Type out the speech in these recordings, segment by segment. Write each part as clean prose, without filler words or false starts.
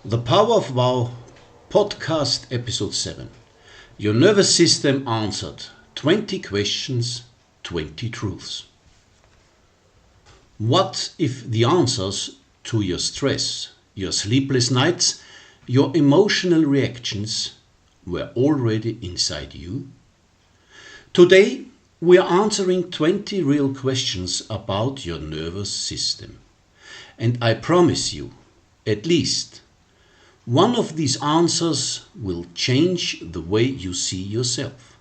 The Power of Wow podcast episode 7. Your nervous system answered 20 questions, 20 truths. What if the answers to your stress, your sleepless nights, your emotional reactions were already inside you? Today we are answering 20 real questions about your nervous system. And I promise you, at least one of these answers will change the way you see yourself.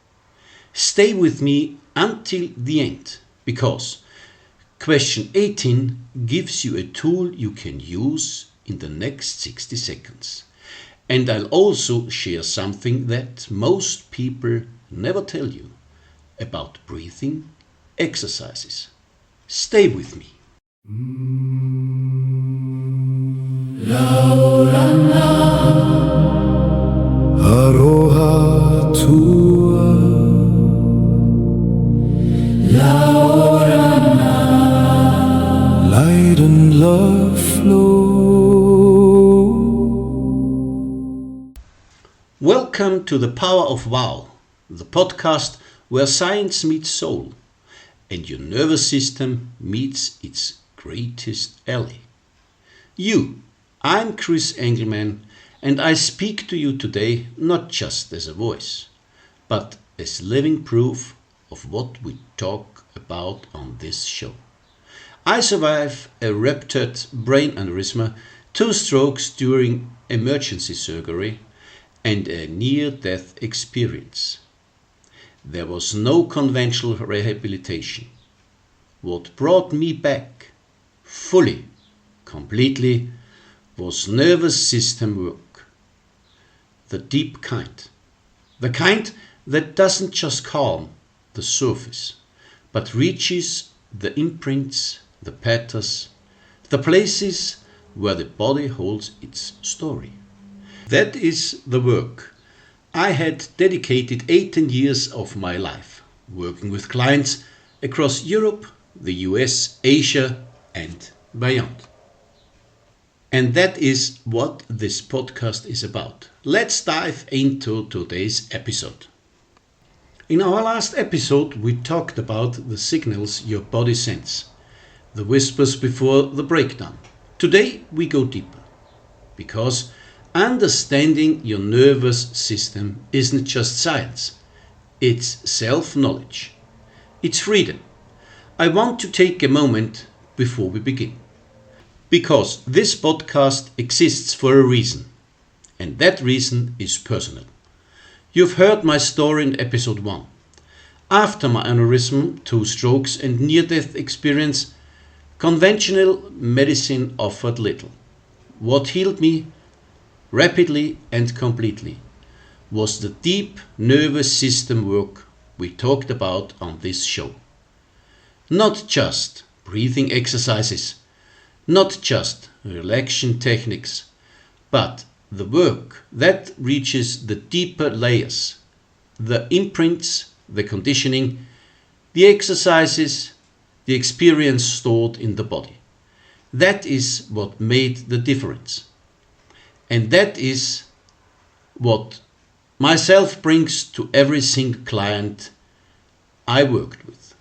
Stay with me until the end, because question 18 gives you a tool you can use in the next 60 seconds. And I'll also share something that most people never tell you about breathing exercises. Stay with me. Aroha tua light and love flow. Welcome to the Power of Wow, the podcast where science meets soul and your nervous system meets its greatest ally. I'm Chris Engelman, and I speak to you today not just as a voice, but as living proof of what we talk about on this show. I survived a ruptured brain aneurysm, 2 strokes during emergency surgery, and a near-death experience. There was no conventional rehabilitation. What brought me back, fully, completely, was nervous system work. The deep kind. The kind that doesn't just calm the surface, but reaches the imprints, the patterns, the places where the body holds its story. That is the work I had dedicated 18 years of my life, working with clients across Europe, the US, Asia, and beyond. And that is what this podcast is about. Let's dive into today's episode. In our last episode, we talked about the signals your body sends, the whispers before the breakdown. Today, we go deeper, because understanding your nervous system isn't just science, it's self-knowledge, it's freedom. I want to take a moment before we begin, because this podcast exists for a reason, and that reason is personal. You've heard my story in episode 1. After my aneurysm, 2 strokes and near-death experience, conventional medicine offered little. What healed me rapidly and completely was the deep nervous system work we talked about on this show. Not just breathing exercises, not just relaxation techniques, but the work that reaches the deeper layers, the imprints, the conditioning, the exercises, the experience stored in the body. That is what made the difference. And that is what myself brings to every single client I worked with.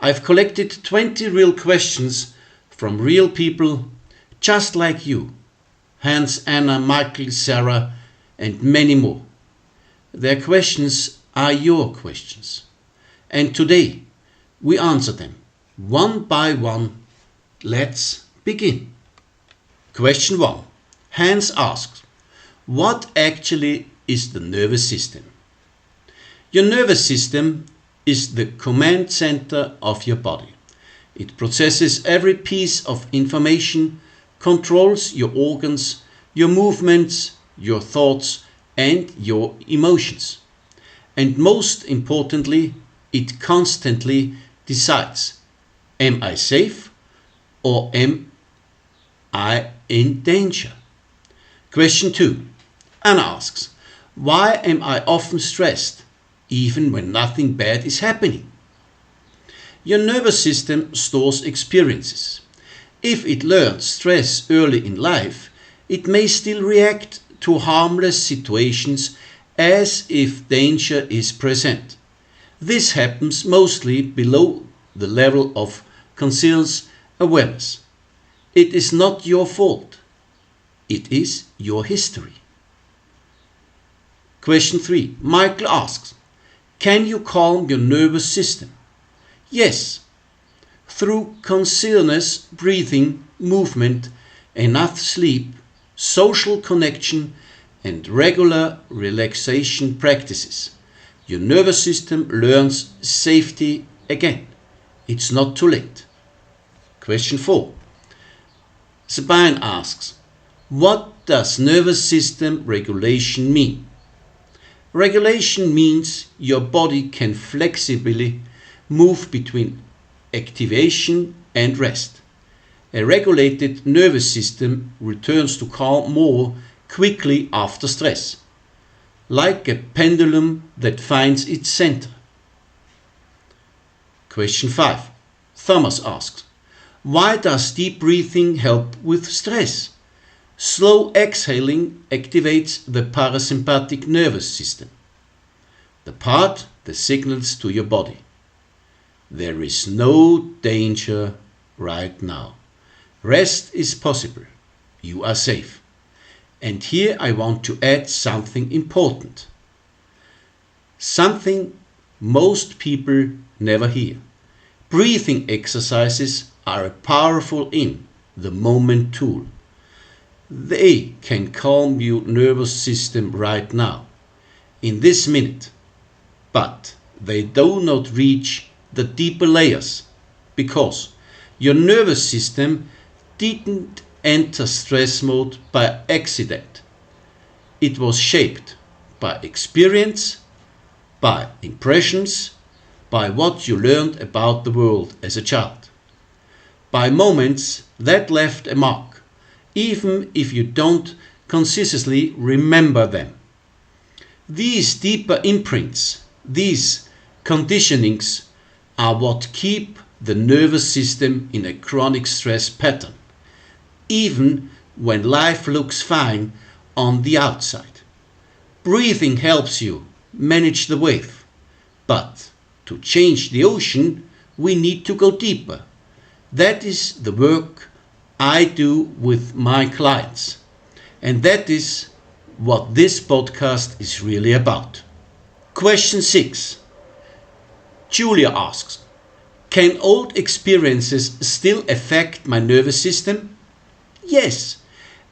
I've collected 20 real questions from real people just like you, Hans, Anna, Michael, Sarah, and many more. Their questions are your questions. And today we answer them one by one. Let's begin. Question 1. Hans asks, what actually is the nervous system? Your nervous system is the command center of your body. It processes every piece of information, controls your organs, your movements, your thoughts, and your emotions. And most importantly, it constantly decides, am I safe or am I in danger? Question 2. Anna asks, why am I often stressed, even when nothing bad is happening? Your nervous system stores experiences. If it learns stress early in life, it may still react to harmless situations as if danger is present. This happens mostly below the level of conscious awareness. It is not your fault. It is your history. Question 3. Michael asks, can you calm your nervous system? Yes. Through consciousness, breathing, movement, enough sleep, social connection, and regular relaxation practices, your nervous system learns safety again. It's not too late. Question 4. Sabine asks, what does nervous system regulation mean? Regulation means your body can flexibly move between activation and rest. A regulated nervous system returns to calm more quickly after stress, like a pendulum that finds its center. Question 5. Thomas asks, why does deep breathing help with stress? Slow exhaling activates the parasympathetic nervous system, the part that signals to your body, there is no danger right now. Rest is possible. You are safe. And here I want to add something important. Something most people never hear. Breathing exercises are a powerful in-the-moment tool. They can calm your nervous system right now, in this minute. But they do not reach the deeper layers, because your nervous system didn't enter stress mode by accident. It was shaped by experience, by impressions, by what you learned about the world as a child, by moments that left a mark, even if you don't consciously remember them. These deeper imprints, these conditionings, are what keep the nervous system in a chronic stress pattern, even when life looks fine on the outside. Breathing helps you manage the wave, but to change the ocean, we need to go deeper. That is the work I do with my clients, and that is what this podcast is really about. Question 6. Julia asks, can old experiences still affect my nervous system? Yes,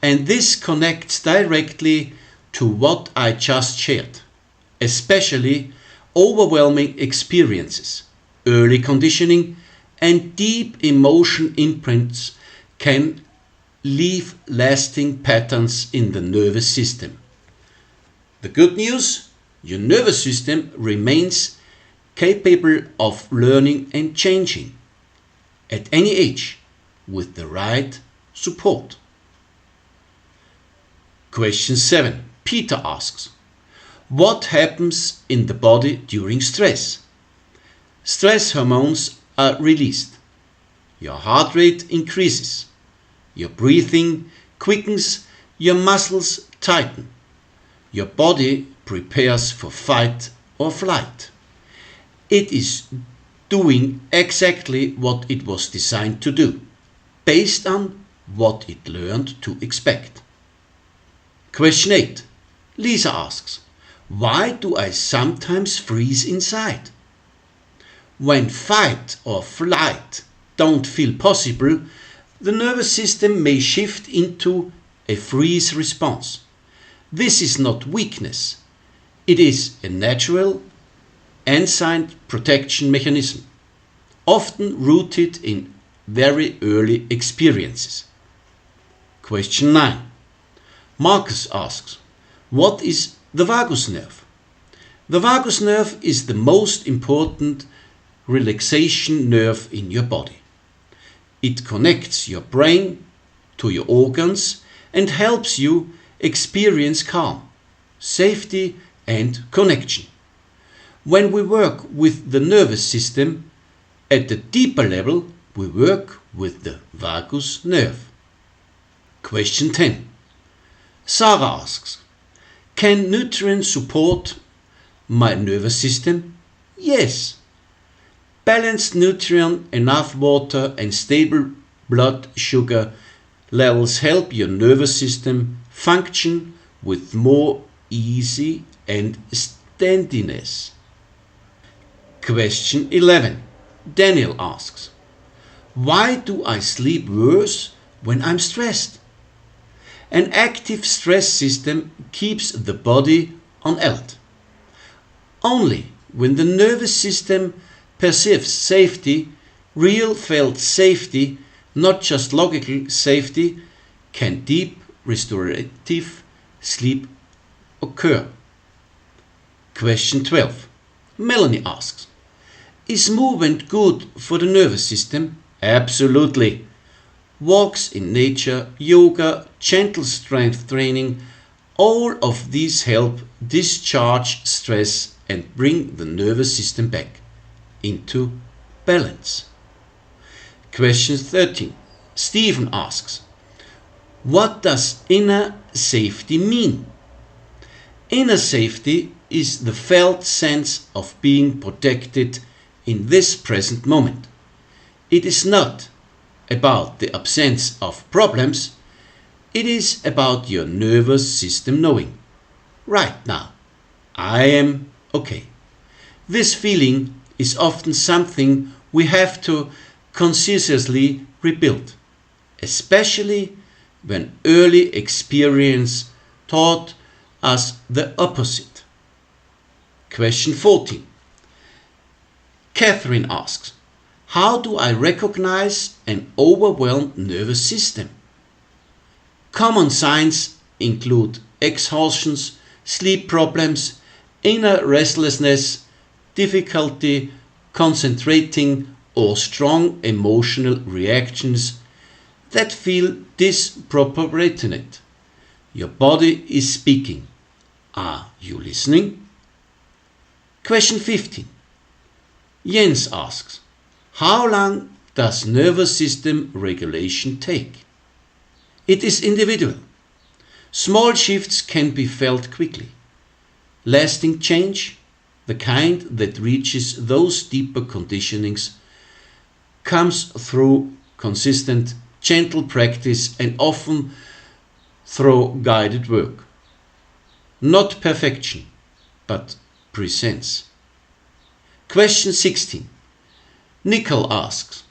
and this connects directly to what I just shared, especially overwhelming experiences, early conditioning, and deep emotion imprints can leave lasting patterns in the nervous system. The good news, your nervous system remains capable of learning and changing at any age with the right support. Question 7. Peter asks, what happens in the body during stress? Stress hormones are released. Your heart rate increases. Your breathing quickens. Your muscles tighten. Your body prepares for fight or flight. It is doing exactly what it was designed to do, based on what it learned to expect. Question 8. Lisa asks, why do I sometimes freeze inside? When fight or flight don't feel possible, the nervous system may shift into a freeze response. This is not weakness. It is a natural, ancient protection mechanism, often rooted in very early experiences. Question 9. Marcus asks, what is the vagus nerve? The vagus nerve is the most important relaxation nerve in your body. It connects your brain to your organs and helps you experience calm, safety, and connection. When we work with the nervous system at the deeper level, we work with the vagus nerve. Question 10. Sarah asks, can nutrients support my nervous system? Yes. Balanced nutrient, enough water and stable blood sugar levels help your nervous system function with more ease and steadiness. Question 11. Daniel asks, why do I sleep worse when I'm stressed? An active stress system keeps the body on alert. Only when the nervous system perceives safety, real felt safety, not just logical safety, can deep restorative sleep occur. Question 12. Melanie asks, is movement good for the nervous system? Absolutely. Walks in nature, yoga, gentle strength training, all of these help discharge stress and bring the nervous system back into balance. Question 13. Stephen asks, what does inner safety mean? Inner safety is the felt sense of being protected in this present moment. It is not about the absence of problems, it is about your nervous system knowing, right now, I am okay. This feeling is often something we have to consciously rebuild, especially when early experience taught us the opposite. Question 14. Catherine asks, how do I recognize an overwhelmed nervous system? Common signs include exhaustions, sleep problems, inner restlessness, difficulty concentrating, or strong emotional reactions that feel disproportionate. Your body is speaking. Are you listening? Question 15. Jens asks, how long does nervous system regulation take? It is individual. Small shifts can be felt quickly. Lasting change, the kind that reaches those deeper conditionings, comes through consistent, gentle practice and often through guided work. Not perfection, but presence. Question 16. Nicole asks,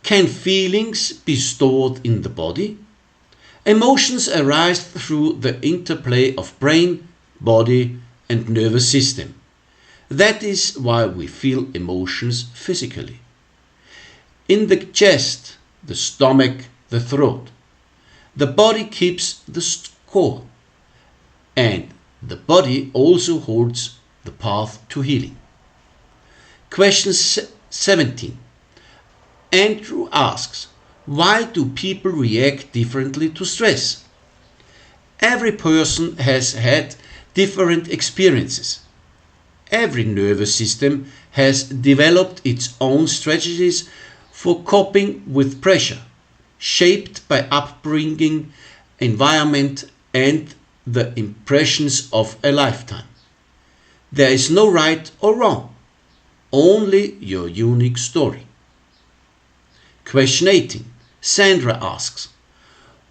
can feelings be stored in the body? Emotions arise through the interplay of brain, body, and nervous system. That is why we feel emotions physically. In the chest, the stomach, the throat. The body keeps the score, and the body also holds the path to healing. Question 17. Andrew asks, why do people react differently to stress? Every person has had different experiences. Every nervous system has developed its own strategies for coping with pressure, shaped by upbringing, environment, and the impressions of a lifetime. There is no right or wrong, only your unique story. Question 18. Sandra asks,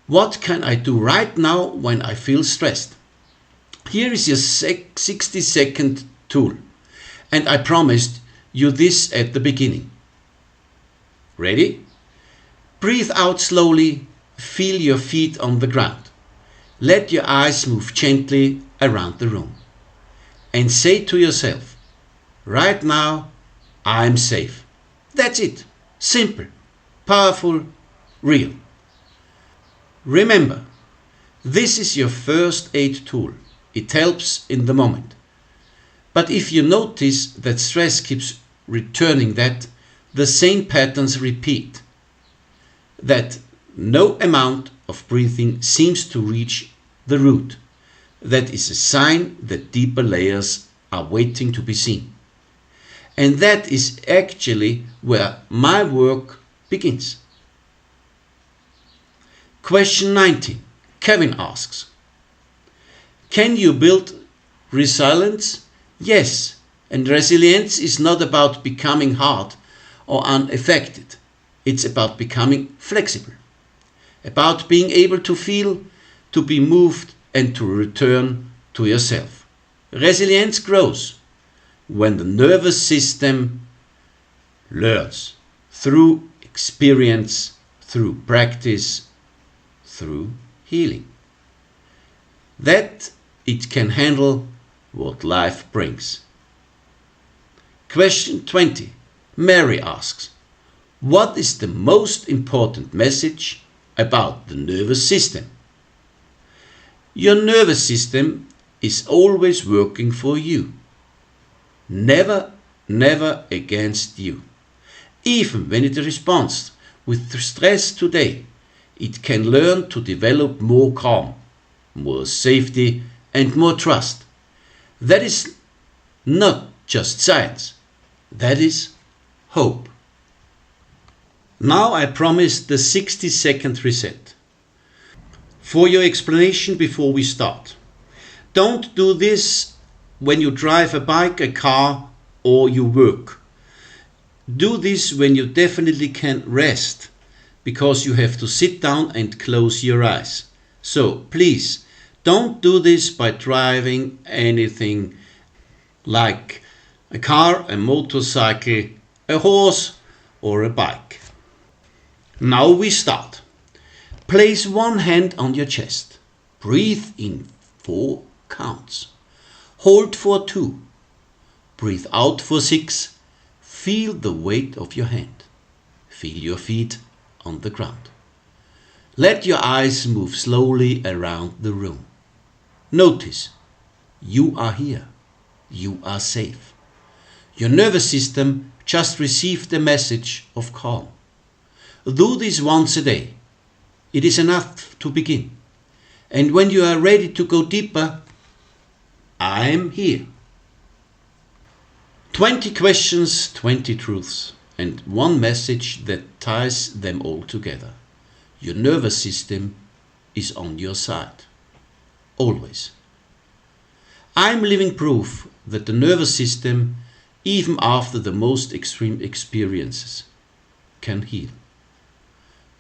what can I do right now when I feel stressed? Here is your 60-second tool, and I promised you this at the beginning. Ready? Breathe out slowly, feel your feet on the ground. Let your eyes move gently around the room. And say to yourself, right now, I'm safe. That's it. Simple, powerful, real. Remember, this is your first aid tool. It helps in the moment. But if you notice that stress keeps returning, that the same patterns repeat, that no amount of breathing seems to reach the root, that is a sign that deeper layers are waiting to be seen. And that is actually where my work begins. Question 19. Kevin asks, Can you build resilience? Yes, and resilience is not about becoming hard or unaffected. It's about becoming flexible, about being able to feel, to be moved, and to return to yourself. Resilience grows when the nervous system learns through experience, through practice, through healing, that it can handle what life brings. Question 20. Mary asks, what is the most important message about the nervous system? Your nervous system is always working for you. Never, never against you. Even when it responds with stress today, it can learn to develop more calm, more safety, and more trust. That is not just science, that is hope. Now I promise the 60-second reset. For your explanation before we start. Don't do this when you drive a bike, a car, or you work. Do this when you definitely can rest, because you have to sit down and close your eyes. So please, don't do this by driving anything like a car, a motorcycle, a horse, or a bike. Now we start. Place one hand on your chest. Breathe in 4 counts. Hold for 2. Breathe out for 6. Feel the weight of your hand. Feel your feet on the ground. Let your eyes move slowly around the room. Notice, you are here. You are safe. Your nervous system just received a message of calm. Do this once a day. It is enough to begin. And when you are ready to go deeper, I am here. 20 questions, 20 truths, and one message that ties them all together. Your nervous system is on your side. Always. I'm living proof that the nervous system, even after the most extreme experiences, can heal.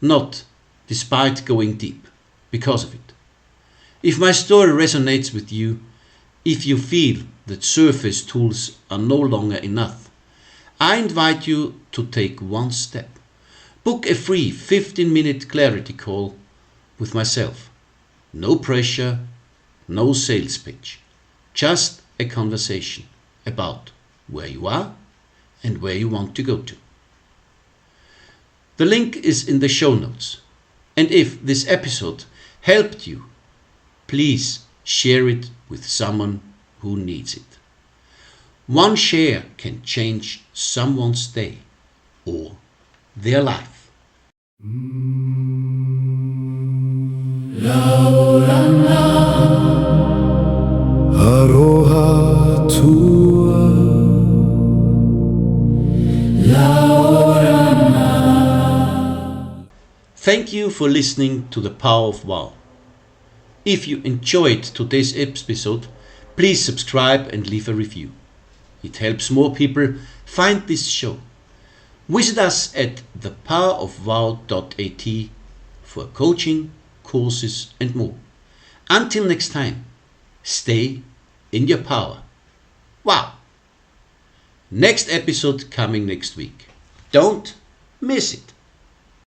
Not despite going deep, because of it. If my story resonates with you, if you feel that surface tools are no longer enough, I invite you to take one step. Book a free 15-minute clarity call with myself. No pressure, no sales pitch. Just a conversation about where you are and where you want to go to. The link is in the show notes. And if this episode helped you, please share it with someone who needs it. One share can change someone's day or their life. Aroha tua, Thank you for listening to The Power of Wow. If you enjoyed today's episode, please subscribe and leave a review. It helps more people find this show. Visit us at thepowerofwow.at for coaching, courses and more. Until next time, stay in your power. Wow! Next episode coming next week. Don't miss it.